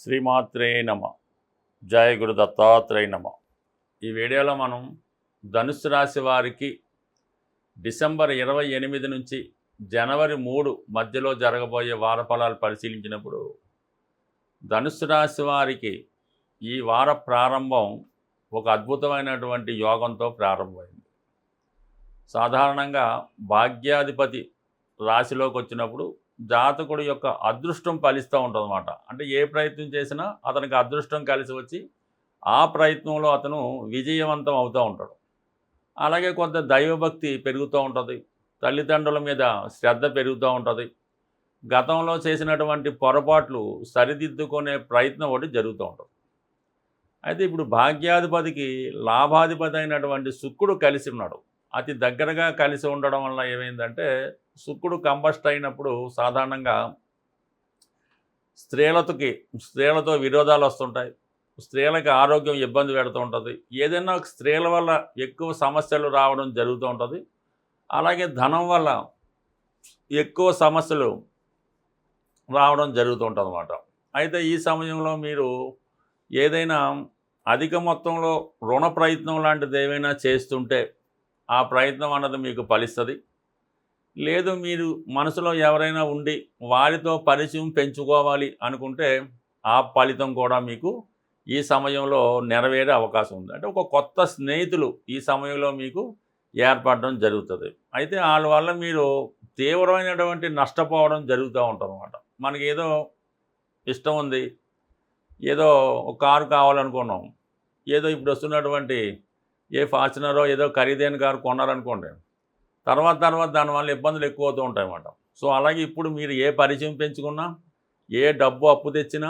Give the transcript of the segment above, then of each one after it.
శ్రీమాత్రే నమ. జయ గురు దత్తాత్రేయ నమ. ఈ వీడియోలో మనం ధనుస్సు రాశి వారికి డిసెంబర్ 28 నుంచి జనవరి 3 మధ్యలో జరగబోయే వార ఫలాలు పరిశీలించినప్పుడు ధనుస్సు రాశి వారికి ఈ వార ప్రారంభం ఒక అద్భుతమైనటువంటి యోగంతో ప్రారంభమైంది. సాధారణంగా భాగ్యాధిపతి రాశిలోకి వచ్చినప్పుడు జాతకుడు యొక్క అదృష్టం ఫలిస్తూ ఉంటుందన్నమాట. అంటే ఏ ప్రయత్నం చేసినా అతనికి అదృష్టం కలిసి వచ్చి ఆ ప్రయత్నంలో అతను విజయవంతం అవుతూ ఉంటాడు. అలాగే కొంత దైవభక్తి పెరుగుతూ ఉంటుంది, తల్లిదండ్రుల మీద శ్రద్ధ పెరుగుతూ ఉంటుంది, గతంలో చేసినటువంటి పొరపాట్లు సరిదిద్దుకునే ప్రయత్నం ఒకటి జరుగుతూ ఉంటుంది. అయితే ఇప్పుడు భాగ్యాధిపతికి లాభాధిపతి అయినటువంటి శుక్రుడు కలిసి ఉన్నాడు. అతి దగ్గరగా కలిసి ఉండడం వల్ల ఏమైందంటే శుక్రుడు కంబస్ట్ అయినప్పుడు సాధారణంగా స్త్రీలతో విరోధాలు వస్తుంటాయి, స్త్రీలకు ఆరోగ్యం ఇబ్బంది పెడుతూ ఉంటుంది, ఏదైనా స్త్రీల వల్ల ఎక్కువ సమస్యలు రావడం జరుగుతూ ఉంటుంది. అలాగే ధనం వల్ల ఎక్కువ సమస్యలు రావడం జరుగుతూ ఉంటుంది అన్నమాట. అయితే ఈ సమయంలో మీరు ఏదైనా అధిక మొత్తంలో రుణ ప్రయత్నం లాంటిది ఏమైనా చేస్తుంటే ఆ ప్రయత్నం అన్నది మీకు ఫలిస్తుంది. లేదు మీరు మనసులో ఎవరైనా ఉండి వారితో పరిచయం పెంచుకోవాలి అనుకుంటే ఆ ఫలితం కూడా మీకు ఈ సమయంలో నెరవేరే అవకాశం ఉంది. అంటే ఒక కొత్త స్నేహితులు ఈ సమయంలో మీకు ఏర్పడడం జరుగుతుంది. అయితే వాళ్ళ వల్ల మీరు తీవ్రమైనటువంటి నష్టపోవడం జరుగుతూ ఉంటుంది అన్నమాట. మనకి ఏదో ఇష్టం ఉంది, ఏదో ఒక కారు కావాలనుకున్నాం, ఏదో ఇప్పుడు వస్తున్నటువంటి ఏ ఫార్చునరో ఏదో ఖరీదైన కారు కొన్నారనుకోండి, తర్వాత దానివల్ల ఇబ్బందులు ఎక్కువ అవుతూ ఉంటాయి అన్నమాట. సో అలాగే ఇప్పుడు మీరు ఏ పరిచయం పెంచుకున్నా, ఏ డబ్బు అప్పు తెచ్చినా,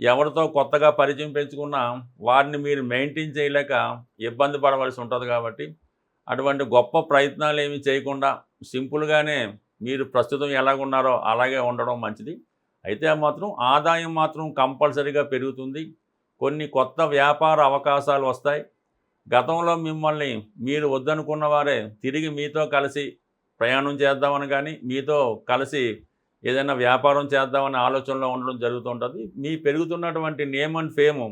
ఎవరితో కొత్తగా పరిచయం పెంచుకున్నా వారిని మీరు మెయింటైన్ చేయలేక ఇబ్బంది పడవలసి ఉంటుంది. కాబట్టి అటువంటి గొప్ప ప్రయత్నాలు ఏమీ చేయకుండా సింపుల్గానే మీరు ప్రస్తుతం ఎలాగున్నారో అలాగే ఉండడం మంచిది. అయితే మాత్రం ఆదాయం మాత్రం కంపల్సరీగా పెరుగుతుంది. కొన్ని కొత్త వ్యాపార అవకాశాలు వస్తాయి. గతంలో మిమ్మల్ని మీరు వద్దనుకున్న వారే తిరిగి మీతో కలిసి ప్రయాణం చేద్దామని కానీ మీతో కలిసి ఏదైనా వ్యాపారం చేద్దామనే ఆలోచనలో ఉండడం జరుగుతుంటుంది. మీ పెరుగుతున్నటువంటి నేమ్ అండ్ ఫేము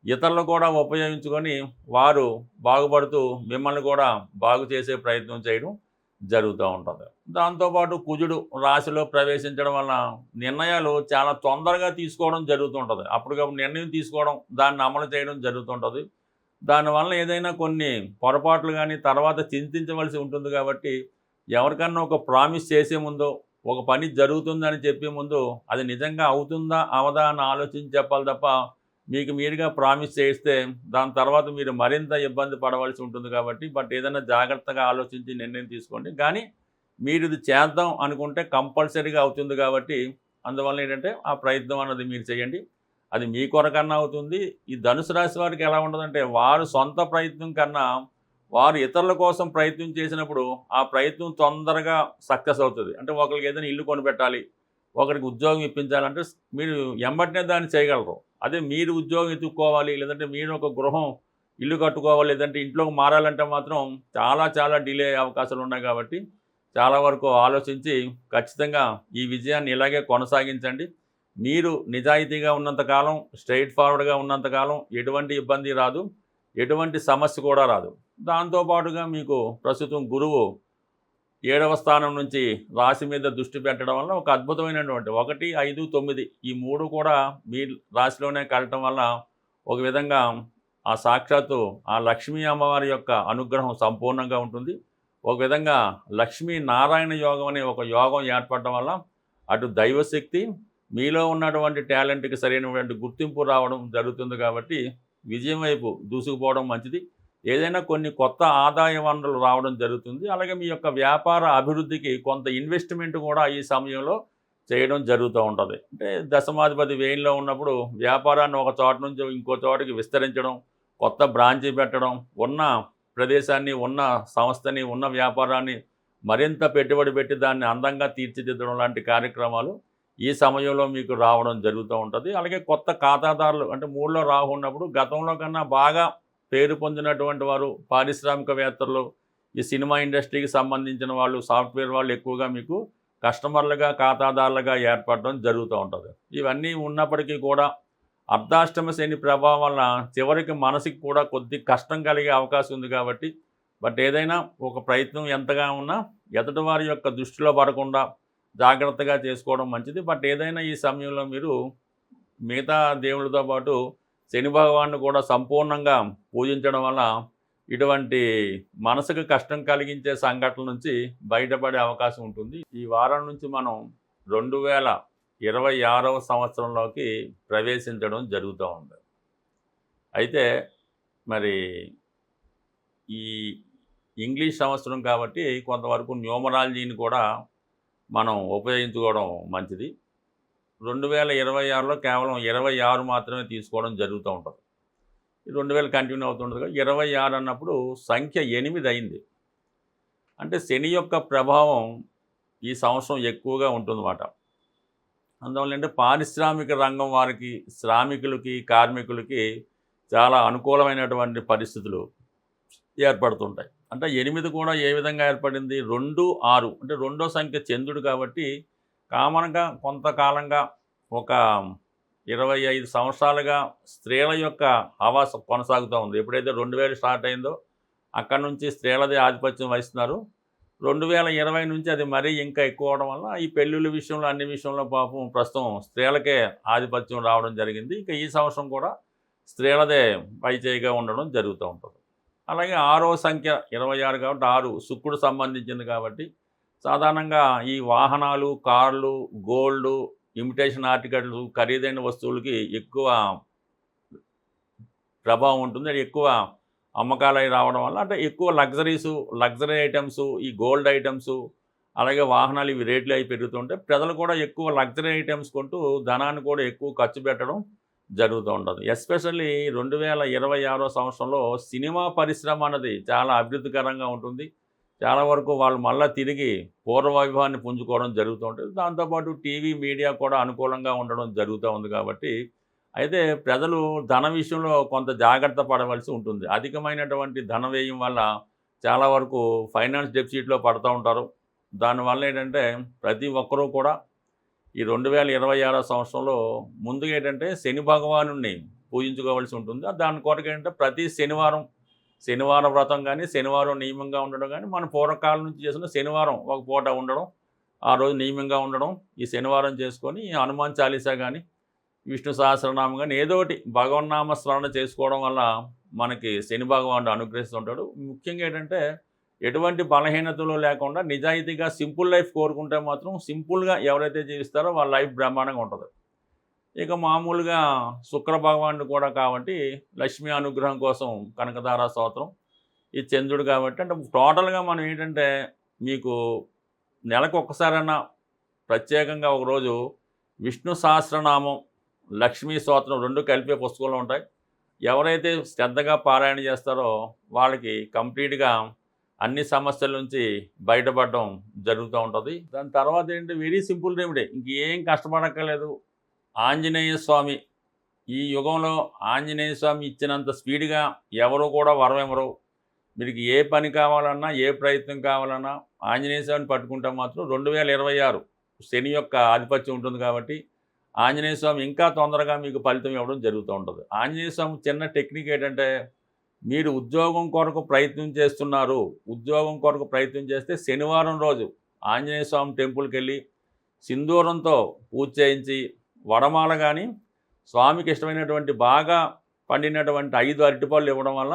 ఇతరులు కూడా ఉపయోగించుకొని వారు బాగుపడుతూ మిమ్మల్ని కూడా బాగు చేసే ప్రయత్నం చేయడం జరుగుతూ ఉంటుంది. దాంతోపాటు కుజుడు రాశిలో ప్రవేశించడం వల్ల నిర్ణయాలు చాలా తొందరగా తీసుకోవడం జరుగుతుంటుంది. అప్పటికప్పుడు నిర్ణయం తీసుకోవడం, దాన్ని అమలు చేయడం జరుగుతుంటుంది. దానివల్ల ఏదైనా కొన్ని పొరపాట్లు కానీ తర్వాత చింతించవలసి ఉంటుంది. కాబట్టి ఎవరికన్నా ఒక ప్రామిస్ చేసే ముందు, ఒక పని జరుగుతుందని చెప్పే ముందు అది నిజంగా అవుతుందా అవదా అని ఆలోచించి చెప్పాలి తప్ప మీకు మీరుగా ప్రామిస్ చేస్తే దాని తర్వాత మీరు మరింత ఇబ్బంది పడవలసి ఉంటుంది. కాబట్టి ఏదైనా జాగ్రత్తగా ఆలోచించి నిర్ణయం తీసుకోండి. కానీ మీరు ఇది చేద్దాం అనుకుంటే కంపల్సరీగా అవుతుంది. కాబట్టి అందువల్ల ఏంటంటే ఆ ప్రయత్నం అన్నది మీరు చేయండి. అది మీ కొరకన్నా అవుతుంది. ఈ ధనుసు రాశి వారికి ఎలా ఉండదంటే వారు సొంత ప్రయత్నం కన్నా వారు ఇతరుల కోసం ప్రయత్నం చేసినప్పుడు ఆ ప్రయత్నం తొందరగా సక్సెస్ అవుతుంది. అంటే ఒకరికి ఏదైనా ఇల్లు కొనిపెట్టాలి, ఒకరికి ఉద్యోగం ఇప్పించాలంటే మీరు ఎంబటినే దాన్ని చేయగలరు. అదే మీరు ఉద్యోగం ఎత్తుక్కోవాలి, లేదంటే మీరు ఒక గృహం ఇల్లు కట్టుకోవాలి, లేదంటే ఇంట్లోకి మారాలంటే మాత్రం చాలా డిలే అయ్యే అవకాశాలు ఉన్నాయి. కాబట్టి చాలా వరకు ఆలోచించి ఖచ్చితంగా ఈ విజయాన్ని ఇలాగే కొనసాగించండి. మీరు నిజాయితీగా ఉన్నంతకాలం, స్ట్రైట్ ఫార్వర్డ్గా ఉన్నంతకాలం ఎటువంటి ఇబ్బంది రాదు, ఎటువంటి సమస్య కూడా రాదు. దాంతోపాటుగా మీకు ప్రస్తుతం గురువు 7వ స్థానం నుంచి రాశి మీద దృష్టి పెట్టడం వల్ల ఒక అద్భుతమైనటువంటి 1, 5, 9 ఈ 3 కూడా మీ రాశిలోనే కలటం వల్ల ఒక విధంగా ఆ సాక్షాత్తు ఆ లక్ష్మీ అమ్మవారి యొక్క అనుగ్రహం సంపూర్ణంగా ఉంటుంది. ఒక విధంగా లక్ష్మీ నారాయణ యోగం అనే ఒక యోగం ఏర్పడడం వల్ల అటు దైవశక్తి, మీలో ఉన్నటువంటి టాలెంట్కి సరైనటువంటి గుర్తింపు రావడం జరుగుతుంది. కాబట్టి విజయం వైపు దూసుకుపోవడం మంచిది. ఏదైనా కొన్ని కొత్త ఆదాయ వనరులు రావడం జరుగుతుంది. అలాగే మీ యొక్క వ్యాపార అభివృద్ధికి కొంత ఇన్వెస్ట్మెంట్ కూడా ఈ సమయంలో చేయడం జరుగుతూ ఉంటుంది. అంటే దశమాధిపతి వ్యయంలో ఉన్నప్పుడు వ్యాపారాన్ని ఒక చోట నుంచి ఇంకో చోటకి విస్తరించడం, కొత్త బ్రాంచీ పెట్టడం, ఉన్న ప్రదేశాన్ని, ఉన్న సంస్థని, ఉన్న వ్యాపారాన్ని మరింత పెట్టుబడి పెట్టి దాన్ని అందంగా తీర్చిదిద్దడం లాంటి కార్యక్రమాలు ఈ సమయంలో మీకు రావడం జరుగుతూ ఉంటుంది. అలాగే కొత్త ఖాతాదారులు, అంటే 3లో రాహు ఉన్నప్పుడు గతంలో కన్నా బాగా పేరు పొందినటువంటి వారు, పారిశ్రామికవేత్తలు, ఈ సినిమా ఇండస్ట్రీకి సంబంధించిన వాళ్ళు, సాఫ్ట్వేర్ వాళ్ళు ఎక్కువగా మీకు కస్టమర్లుగా, ఖాతాదారులుగా ఏర్పడడం జరుగుతూ ఉంటుంది. ఇవన్నీ ఉన్నప్పటికీ కూడా అర్ధాష్టమ శని ప్రభావం వల్ల చివరికి మనసుకి కూడా కొద్ది కష్టం కలిగే అవకాశం ఉంది కాబట్టి బట్ ఏదైనా ఒక ప్రయత్నం ఎంతగా ఉన్నా ఎదుటివారి యొక్క దృష్టిలో పడకుండా జాగ్రత్తగా చేసుకోవడం మంచిది. బట్ ఏదైనా ఈ సమయంలో మీరు మిగతా దేవుళ్ళతో పాటు శని భగవాన్ని కూడా సంపూర్ణంగా పూజించడం వల్ల ఇటువంటి మనసుకు కష్టం కలిగించే సంఘటనల నుంచి బయటపడే అవకాశం ఉంటుంది. ఈ వారం నుంచి మనం 2026వ సంవత్సరంలోకి ప్రవేశించడం జరుగుతూ ఉంది. అయితే మరి ఈ ఇంగ్లీష్ సంవత్సరం కాబట్టి కొంతవరకు న్యూమరాలజీని కూడా మనం ఉపయోగించుకోవడం మంచిది. 2026లో కేవలం 26 మాత్రమే తీసుకోవడం జరుగుతూ ఉంటుంది. 2000 కంటిన్యూ అవుతుంటుంది కదా. 26 అన్నప్పుడు సంఖ్య 8 అయింది. అంటే శని యొక్క ప్రభావం ఈ సంవత్సరం ఎక్కువగా ఉంటుందన్నమాట. అందువల్ల అంటే పారిశ్రామిక రంగం వారికి, శ్రామికులకి, కార్మికులకి చాలా అనుకూలమైనటువంటి పరిస్థితులు ఏర్పడుతుంటాయి. అంటే 8 కూడా ఏ విధంగా ఏర్పడింది? 2, 6 అంటే రెండో సంఖ్య చంద్రుడు కాబట్టి కామన్గా కొంతకాలంగా ఒక 25 సంవత్సరాలుగా స్త్రీల యొక్క హవా కొనసాగుతూ ఉంది. ఎప్పుడైతే 2000 స్టార్ట్ అయిందో అక్కడ నుంచి స్త్రీలదే ఆధిపత్యం వహిస్తున్నారు. 2020 నుంచి అది మరీ ఇంకా ఎక్కువ అవడం వల్ల ఈ పెళ్ళిళ్ళ విషయంలో అన్ని విషయంలో పాపం ప్రస్తుతం స్త్రీలకే ఆధిపత్యం రావడం జరిగింది. ఇంకా ఈ సంవత్సరం కూడా స్త్రీలదే పైచేయిగా ఉండడం జరుగుతూ ఉంటుంది. అలాగే 6వ సంఖ్య 26 కాబట్టి 6 శుక్రుడు సంబంధించింది కాబట్టి సాధారణంగా ఈ వాహనాలు, కార్లు, గోల్డ్, ఇమిటేషన్ ఆర్టికల్స్, ఖరీదైన వస్తువులకి ఎక్కువ ప్రభావం ఉంటుంది. అది ఎక్కువ అమ్మకాలు అవి రావడం వల్ల అంటే ఎక్కువ లగ్జరీ ఐటమ్స్, ఈ గోల్డ్ ఐటమ్స్, అలాగే వాహనాలు ఇవి రేట్లు అవి పెరుగుతుంటే ప్రజలు కూడా ఎక్కువ లగ్జరీ ఐటమ్స్ కొంటూ ధనాన్ని కూడా ఎక్కువ ఖర్చు పెట్టడం జరుగుతూ ఉంటుంది. ఎస్పెషల్లీ 2026వ సంవత్సరంలో సినిమా పరిశ్రమ అన్నది చాలా అభివృద్ధికరంగా ఉంటుంది. చాలా వరకు వాళ్ళు మళ్ళీ తిరిగి పూర్వవైభవాన్ని పుంజుకోవడం జరుగుతూ ఉంటుంది. దాంతోపాటు టీవీ మీడియా కూడా అనుకూలంగా ఉండడం జరుగుతూ ఉంది కాబట్టి అయితే ప్రజలు ధన విషయంలో కొంత జాగ్రత్త పడవలసి ఉంటుంది. అధికమైనటువంటి ధన వ్యయం వల్ల చాలా వరకు ఫైనాన్స్ డెఫిసిట్లో పడుతూ ఉంటారు. దానివల్ల ఏంటంటే ప్రతి ఒక్కరూ కూడా ఈ 2026 సంవత్సరంలో ముందుగా ఏంటంటే శని భగవానుడిని పూజించుకోవాల్సి ఉంటుంది. దాని కొరకు ఏంటంటే ప్రతి శనివారం వ్రతం కానీ, శనివారం నియమంగా ఉండడం కానీ, మన పూర్వకాలం నుంచి చేసిన శనివారం ఒక పూట ఉండడం, ఆ రోజు నియమంగా ఉండడం, ఈ శనివారం చేసుకొని హనుమాన్ చాలీసా కానీ, విష్ణు సహస్రనామం కానీ ఏదో ఒకటి భగవన్నామ స్మరణ చేసుకోవడం వల్ల మనకి శని భగవానుడు అనుగ్రహిస్తుంటాడు. ముఖ్యంగా ఏంటంటే ఎటువంటి బలహీనతలు లేకుండా నిజాయితీగా సింపుల్ లైఫ్ కోరుకుంటే మాత్రం సింపుల్గా ఎవరైతే జీవిస్తారో వాళ్ళ లైఫ్ బ్రహ్మాండంగా ఉంటుంది. ఇక మామూలుగా శుక్ర భగవానుడు కూడా కాబట్టి లక్ష్మీ అనుగ్రహం కోసం కనకధార స్తోత్రం, ఈ చంద్రుడు కాబట్టి అంటే టోటల్గా మనం ఏంటంటే మీకు నెలకు ఒక్కసారైనా ప్రత్యేకంగా ఒకరోజు విష్ణు సహస్రనామం, లక్ష్మీ స్తోత్రం 2 కలిపే పుస్తకంలో ఉంటాయి. ఎవరైతే శ్రద్ధగా పారాయణ చేస్తారో వాళ్ళకి కంప్లీట్గా అన్ని సమస్యల నుంచి బయటపడడం జరుగుతూ ఉంటుంది. దాని తర్వాత ఏంటి వెరీ సింపుల్ రెమెడీ, ఇంకేం కష్టపడక్కర్లేదు. ఆంజనేయ స్వామి ఈ యుగంలో ఆంజనేయ స్వామి ఇచ్చినంత స్పీడ్గా ఎవరు కూడా వరం ఇవ్వరు. మీకు ఏ పని కావాలన్నా, ఏ ప్రయత్నం కావాలన్నా ఆంజనేయ స్వామిని పట్టుకుంటే మాత్రం 2026 శని యొక్క ఆధిపత్యం ఉంటుంది కాబట్టి ఆంజనేయ స్వామి ఇంకా తొందరగా మీకు ఫలితం ఇవ్వడం జరుగుతూ ఉంటుంది. ఆంజనేయ స్వామి చిన్న టెక్నిక్ ఏంటంటే మీరు ఉద్యోగం కొరకు ప్రయత్నం చేస్తున్నారు, ఉద్యోగం కొరకు ప్రయత్నం చేస్తే శనివారం రోజు ఆంజనేయ స్వామి టెంపుల్కి వెళ్ళి సింధూరంతో పూజ చేయించి వడమాల కానీ, స్వామికి ఇష్టమైనటువంటి బాగా పండినటువంటి 5 అరటిపళ్ళు ఇవ్వడం వల్ల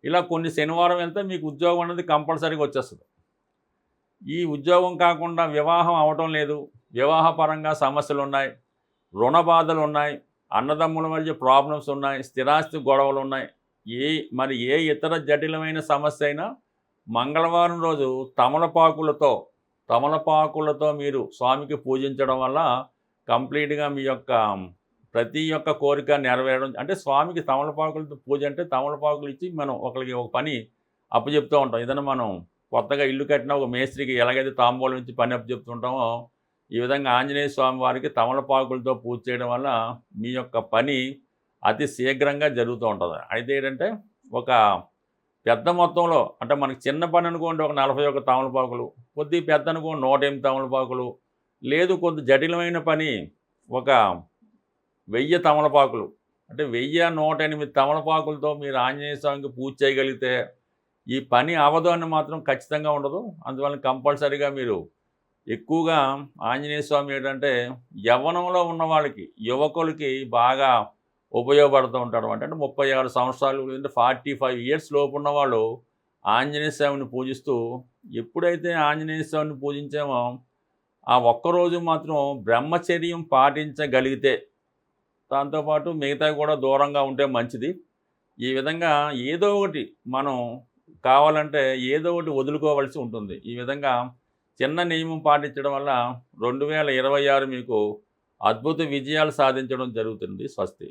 ఇలా కొన్ని శనివారం వెళ్తే మీకు ఉద్యోగం అనేది కంపల్సరీగా వచ్చేస్తుంది. ఈ ఉద్యోగం కాకుండా వివాహం అవటం లేదు, వివాహపరంగా సమస్యలు ఉన్నాయి, రుణ బాధలు ఉన్నాయి, అన్నదమ్ముల మధ్య ప్రాబ్లమ్స్ ఉన్నాయి, స్థిరాస్తి గొడవలు ఉన్నాయి, ఏ ఇతర జటిలమైన సమస్య అయినా మంగళవారం రోజు తమలపాకులతో మీరు స్వామికి పూజించడం వల్ల కంప్లీట్గా మీ యొక్క ప్రతి ఒక్క కోరిక నెరవేరడం. అంటే స్వామికి తమలపాకులతో పూజ అంటే తమలపాకులు ఇచ్చి మనం ఒకరికి ఒక పని అప్పచెప్తూ ఉంటాం. ఏదైనా మనం కొత్తగా ఇల్లు కట్టినా ఒక మేస్త్రికి ఎలాగైతే తాంబూలం ఇచ్చి పని అప్పచెప్తుంటామో ఈ విధంగా ఆంజనేయ స్వామి వారికి తమలపాకులతో పూజ చేయడం వల్ల మీ యొక్క పని అతి శీఘ్రంగా జరుగుతూ ఉంటుంది. అయితే ఏంటంటే ఒక పెద్ద మొత్తంలో అంటే మనకి చిన్న పని అనుకోండి ఒక 41 తమలపాకులు, కొద్ది పెద్ద అనుకోండి 108 తమలపాకులు, లేదు కొద్ది జటిలమైన పని ఒక 1000 తమలపాకులు, అంటే 1108 తమలపాకులతో మీరు ఆంజనేయ స్వామికి పూజ చేయగలిగితే ఈ పని అవ్వదు అని మాత్రం ఖచ్చితంగా ఉండదు. అందువల్ల కంపల్సరీగా మీరు ఎక్కువగా ఆంజనేయ స్వామి ఏంటంటే యవ్వనంలో ఉన్న వాళ్ళకి, యువకులకి బాగా ఉపయోగపడుతూ ఉంటాడనమాట. అంటే 36 సంవత్సరాలు లేదంటే 45 ఇయర్స్ లోపు ఉన్నవాళ్ళు ఆంజనేయ స్వామిని పూజిస్తూ ఎప్పుడైతే ఆంజనేయ స్వామిని పూజించామో ఆ ఒక్కరోజు మాత్రం బ్రహ్మచర్యం పాటించగలిగితే దాంతోపాటు మిగతావి కూడా దూరంగా ఉంటే మంచిది. ఈ విధంగా ఏదో ఒకటి మనం కావాలంటే ఏదో ఒకటి వదులుకోవాల్సి ఉంటుంది. ఈ విధంగా చిన్న నియమం పాటించడం వల్ల 2026 మీకు అద్భుత విజయాలు సాధించడం జరుగుతుంది. స్వస్తి.